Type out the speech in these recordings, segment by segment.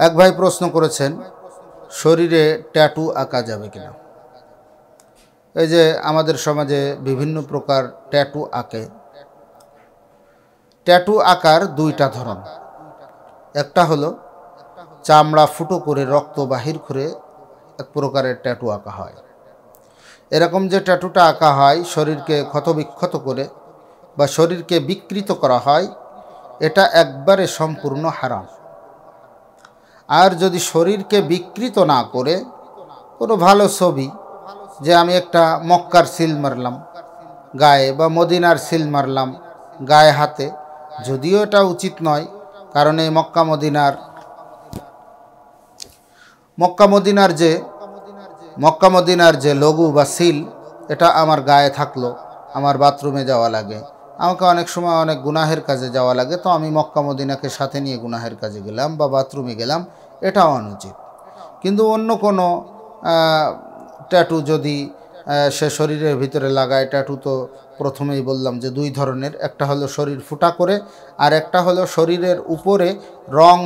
এক ভাই প্রশ্ন করেছেন, শরীরে ট্যাটু আঁকা যাবে কিনা। এই যে আমাদের সমাজে বিভিন্ন প্রকার ট্যাটু আঁকে। ট্যাটু আঁকার দুইটা ধরন। একটা হলো চামড়া ফুটো করে রক্ত বাহির করে এক প্রকারের ট্যাটু আঁকা হয়। এরকম যে ট্যাটুটা আঁকা হয় শরীরকে ক্ষতবিক্ষত করে বা শরীরকে বিকৃত করা হয়, এটা একবারে সম্পূর্ণ হারাম। আর যদি শরীরকে বিকৃত না করে কোনো ভালো ছবি, যে আমি একটা মক্কার সিল মারলাম গায়ে বা মদিনার সিল মারলাম গায়ে হাতে, যদিও এটা উচিত নয়, কারণ এই মক্কা মদিনার যে লঘু বা সিল, এটা আমার গায়ে থাকলো, আমার বাথরুমে যাওয়া লাগে, আমাকে অনেক সময় অনেক গুনাহের কাজে যাওয়া লাগে, তো আমি মক্কা মদিনাকে সাথে নিয়ে গুনাহের কাজে গেলাম বা বাথরুমে গেলাম, এটাও অনুচিত। কিন্তু অন্য কোনো ট্যাটু যদি সে শরীরের ভিতরে লাগায়, ট্যাটু তো প্রথমেই বললাম যে দুই ধরনের, একটা হলো শরীর ফুটা করে, আর একটা হলো শরীরের উপরে রং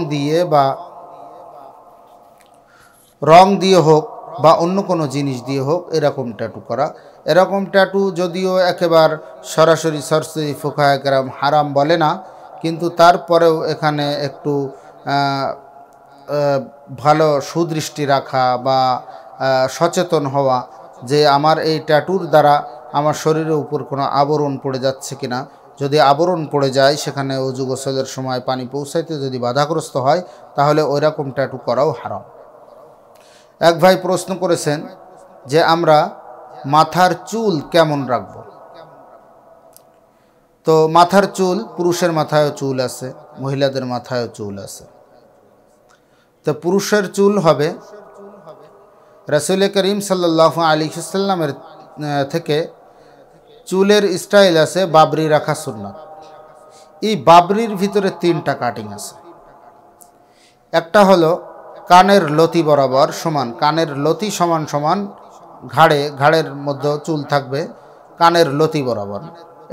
দিয়ে হোক বা অন্য কোনো জিনিস দিয়ে হোক এরকম ট্যাটু করা। এরকম ট্যাটু যদিও একেবারে সরাসরি ফুকাহায়ে কেরাম হারাম বলে না, কিন্তু তারপরেও এখানে একটু ভালো সুদৃষ্টি রাখা বা সচেতন হওয়া যে আমার এই ট্যাটুর দ্বারা আমার শরীরের উপর কোনো আবরণ পড়ে যাচ্ছে কিনা। যদি আবরণ পড়ে যায়, সেখানে ওযু গোসলের সময় পানি পৌঁছাইতে যদি বাধাগ্রস্ত হয়, তাহলে ওইরকম ট্যাটু করাও হারাম। এক ভাই প্রশ্ন করেছেন যে আমরা মাথার চুল কেমন রাখব। তো মাথার চুল, পুরুষের মাথায়ও চুল আছে, মহিলাদের মাথায়ও চুল আছে। তো পুরুষের চুল হবে রাসূল করিম সাল্লাল্লাহু আলাইহি ওয়াসাল্লামের থেকে চুলের স্টাইল আছে বাবরি রাখা সুন্নাত। এই বাবরির ভিতরে তিনটা কাটিং আছে। একটা হলো কানের লতি বরাবর সমান, কানের লতি সমান সমান ঘাড়ের মধ্যে চুল থাকবে কানের লতি বরাবর,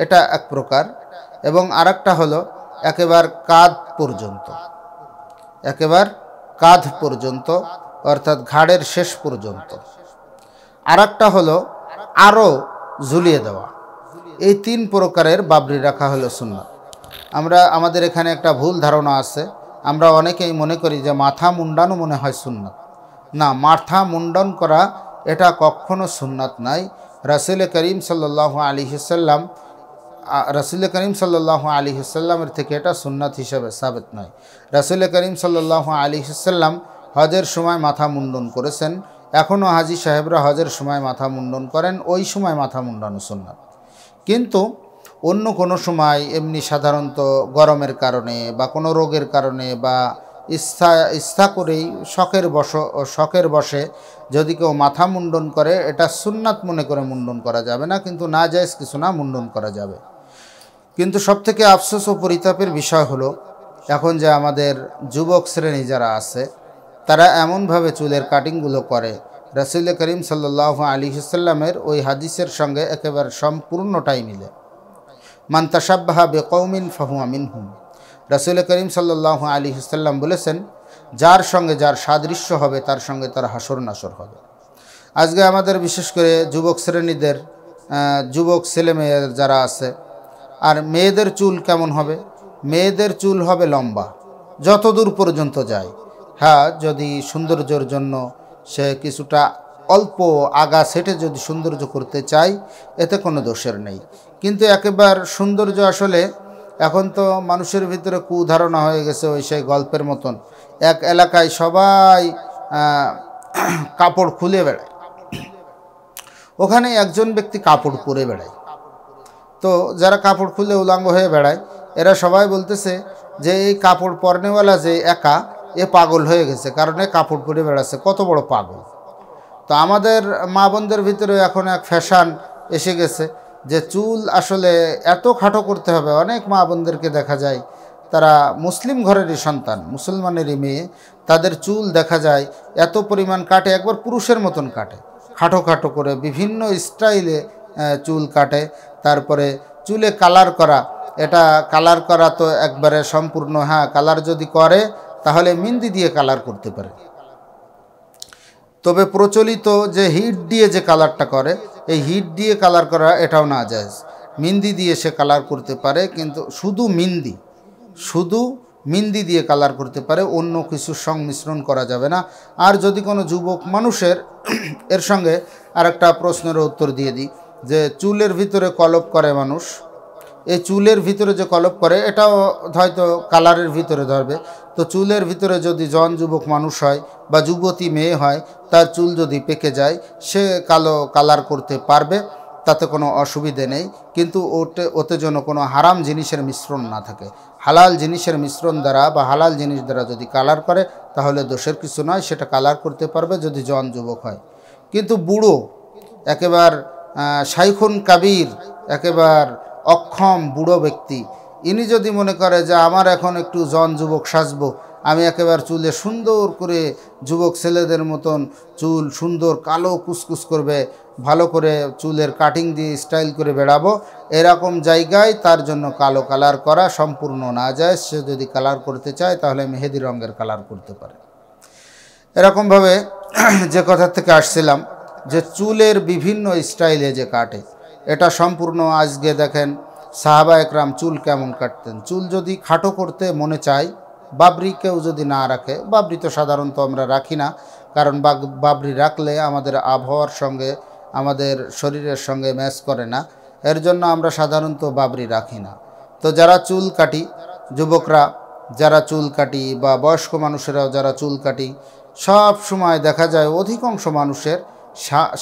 এটা এক প্রকার। এবং আরেকটা হলো একেবারে কাঁধ পর্যন্ত, অর্থাৎ ঘাড়ের শেষ পর্যন্ত। আরেকটা হলো আরও ঝুলিয়ে দেওয়া। এই তিন প্রকারের বাবরি রাখা হলো সুন্নাত। আমাদের এখানে একটা ভুল ধারণা আছে, আমরা অনেকেই মনে করি যে মাথা মুন্ডানো মনে হয় সুন্নাত। না, মাথা মুন্ডন করা এটা কখনো সুন্নাত নাই। রাসূল করিম সাল্লাল্লাহু আলাইহি ওয়াসাল্লামের থেকে এটা সুন্নাত হিসেবে সাবিত নয়। রাসূল করিম সাল্লাল্লাহু আলাইহি ওয়াসাল্লাম হজের সময় মাথা মুন্ডন করেছেন, এখনও হাজী সাহেবরা হজের সময় মাথা মুন্ডন করেন, ওই সময় মাথা মুন্ডানো সুন্নাত। কিন্তু অন্য কোনো সময় এমনি সাধারণত গরমের কারণে বা কোনো রোগের কারণে বা ইচ্ছা করেই শখের বশে যদি কেউ মাথা মুন্ডন করে, এটা সুন্নাত মনে করে মুন্ডন করা যাবে না, কিন্তু না জায়েজ কিছু না, মুন্ডন করা যাবে। কিন্তু সবথেকে আফসোস ও পরিতাপের বিষয় হলো, এখন যে আমাদের যুবক শ্রেণী যারা আছে, তারা এমনভাবে চুলের কাটিংগুলো করে, রাসূল করিম সাল্লাল্লাহু আলাইহি ওয়াসাল্লামের ওই হাদিসের সঙ্গে একেবারে সম্পূর্ণটাই মিলে। মান তাশাব্বাহা বিকওমিন ফাহুয়া মিনহুম। রাসূল করিম সাল্লাল্লাহু আলাইহি ওয়াসাল্লাম বলেছেন, যার সঙ্গে যার সাদৃশ্য হবে তার সঙ্গে তার হাসর নাসর হবে। আজকে আমাদের বিশেষ করে যুবক শ্রেণীদের, যুবক ছেলেমেয়ে যারা আছে, আর মেয়েদের চুল কেমন হবে? মেয়েদের চুল হবে লম্বা, যতদূর পর্যন্ত যায়। হ্যাঁ, যদি সৌন্দর্যের জন্য সে কিছুটা অল্প আগা সেটে যদি সৌন্দর্য করতে চায়, এতে কোনো দোষের নেই। কিন্তু একেবারে সৌন্দর্য আসলে এখন তো মানুষের ভিতরে কুধারণা হয়ে গেছে, ওই সেই গল্পের মতন। এক এলাকায় সবাই কাপড় খুলে বেড়ায়, ওখানে একজন ব্যক্তি কাপড় পরে বেড়ায়। তো যারা কাপড় খুলে উলাঙ্গ হয়ে বেড়ায়, এরা সবাই বলতেছে যে এই কাপড় পরনেওয়ালা যে একা, এ পাগল হয়ে গেছে, কারণ এ কাপড় পরে বেড়াচ্ছে, কত বড় পাগল। তো আমাদের মা বোনদের ভিতরে এখন এক ফ্যাশন এসে গেছে যে চুল আসলে এত খাটো করতে হবে। অনেক মা বোনদেরকে দেখা যায়, তারা মুসলিম ঘরেরই সন্তান, মুসলমানেরই মেয়ে, তাদের চুল দেখা যায় এত পরিমাণ কাটে, একবার পুরুষের মতন কাটে, খাটো খাটো করে বিভিন্ন স্টাইলে চুল কাটে। তারপরে চুলে কালার করা, এটা কালার করা তো একবারে সম্পূর্ণ, হ্যাঁ কালার যদি করে তাহলে মেহেদি দিয়ে কালার করতে পারে। তবে প্রচলিত যে হিট দিয়ে যে কালারটা করে, এই হিট দিয়ে কালার করা এটাও নাজায়েজ। মেহেদি দিয়ে সে কালার করতে পারে, কিন্তু শুধু মেহেদি দিয়ে কালার করতে পারে, অন্য কিছুর সংমিশ্রণ করা যাবে না। আর যদি কোনো যুবক মানুষের এর সঙ্গে আরেকটা প্রশ্নের উত্তর দিয়ে দিই, যে চুলের ভিতরে কলপ করে মানুষ, এই চুলের ভিতরে যে কলপ করে এটাও হয়তো কালারের ভিতরে ধরবে। তো চুলের ভিতরে যদি জন যুবক মানুষ হয় বা যুবতী মেয়ে হয়, তার চুল যদি পেকে যায়, সে কালার করতে পারবে, তাতে কোনো অসুবিধে নেই। কিন্তু ওতে যেন কোনো হারাম জিনিসের মিশ্রণ না থাকে। হালাল জিনিসের মিশ্রণ দ্বারা বা হালাল জিনিস দ্বারা যদি কালার করে তাহলে দোষের কিছু নয়, সেটা কালার করতে পারবে যদি জন যুবক হয়। কিন্তু বুড়ো, একেবার শাইখুন কাবির, একেবার অক্ষম বুড়ো ব্যক্তি, ইনি যদি মনে করে যে আমার এখন একটু জন যুবক সাজবো, আমি একেবারে চুলে সুন্দর করে যুবক ছেলেদের মতন চুল সুন্দর কালো কুচকুচ করবে, ভালো করে চুলের কাটিং দিয়ে স্টাইল করে বেড়াবো, এরকম জায়গায় তার জন্য কালো কালার করা সম্পূর্ণ নাজায়েজ। সে যদি কালার করতে চায় তাহলে মেহেদি রঙের কালার করতে পারে। এরকমভাবে যে কথা থেকে আসছিলাম, যে চুলের বিভিন্ন স্টাইলে যে কাটে, এটা সম্পূর্ণ আজকে দেখেন সাহাবা একরাম চুল কেমন কাটতেন। চুল যদি খাটো করতে মনে চায়, বাবরি কেউ যদি না রাখে, বাবরি তো সাধারণত আমরা রাখি না, কারণ বাবরি রাখলে আমাদের আবহাওয়ার সঙ্গে আমাদের শরীরের সঙ্গে ম্যাচ করে না, এর জন্য আমরা সাধারণত বাবরি রাখি না। তো যারা চুল কাটি, যুবকরা যারা চুল কাটি বা বয়স্ক মানুষেরাও যারা চুল কাটি, সব সময় দেখা যায় অধিকাংশ মানুষের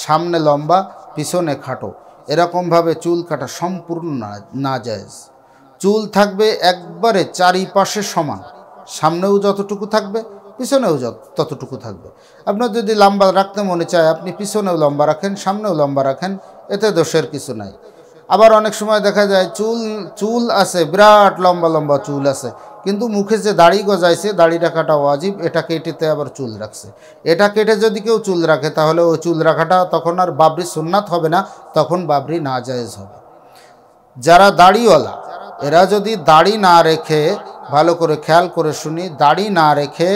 সামনে লম্বা পিছনে খাটো, এরকমভাবে চুল কাটা সম্পূর্ণ নাজায়েজ। চুল থাকবে একবারে চারিপাশে সমান, সামনেও যতটুকু থাকবে পিছনেও ততটুকু থাকবে। আপনার যদি লম্বা রাখতে মনে চায়, আপনি পিছনেও লম্বা রাখেন, সামনেও লম্বা রাখেন, এতে দোষের কিছু নাই। আবার অনেক সময় দেখা যায় চুল আছে, বিরাট লম্বা লম্বা চুল আছে, কিন্তু মুখে যে দাড়ি গজাইছে, দাড়িটা কাটা ওয়াজিব, এটা কেটেতে আবার চুল রাখছে। এটা কেটে যদি কেউ চুল রাখে তাহলে ওই চুল রাখাটা তখন আর বাবরি সুন্নাত হবে না, তখন বাবরি নাজায়েজ হবে। যারা দাড়িওয়ালা, এরা যদি দাড়ি না রেখে, ভালো করে খেয়াল করে শুনি, দাড়ি না রেখে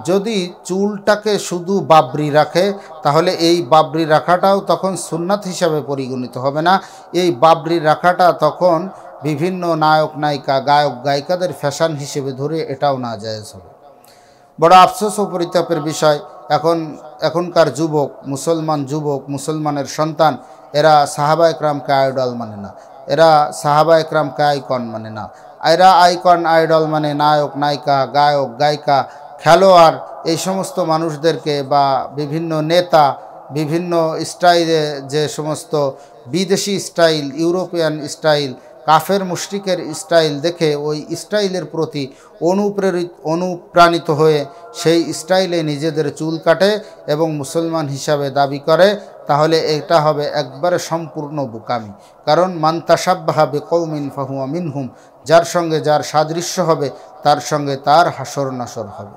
যদি চুলটাকে শুধু বাবরি রাখে, তাহলে এই বাবরি রাখাটাও তখন সুন্নাত হিসাবে পরিগণিত হবে না। এই বাবরি রাখাটা তখন বিভিন্ন নায়ক নায়িকা, গায়ক গায়িকাদের ফ্যাশন হিসেবে ধরে এটাও নাজায়েজ হবে। বড় আফসোস ও পরিতাপের বিষয়, এখনকার যুবক, মুসলমানের সন্তান, এরা সাহাবা একরামকে আইডল মানে না, এরা সাহাবা একরামকে আইকন মানে না, এরা আইকন আইডল মানে নায়ক নায়িকা, গায়ক গায়িকা, খেলোয়াড়, এই সমস্ত মানুষদেরকে বা বিভিন্ন নেতা, বিভিন্ন স্টাইলে যে সমস্ত বিদেশি স্টাইল, ইউরোপিয়ান স্টাইল, কাফের মুশরিকের স্টাইল দেখে ওই স্টাইলের প্রতি অনুপ্রাণিত হয়ে সেই স্টাইলে নিজেদের চুল কাটে এবং মুসলমান হিসাবে দাবি করে, তাহলে এটা হবে একবারে সম্পূর্ণ বোকামি। কারণ মান তাশাব্বাহা বিকওমিন ফাহুয়া মিনহুম, যার সঙ্গে যার সাদৃশ্য হবে তার সঙ্গে তার হাসর নাসর হবে।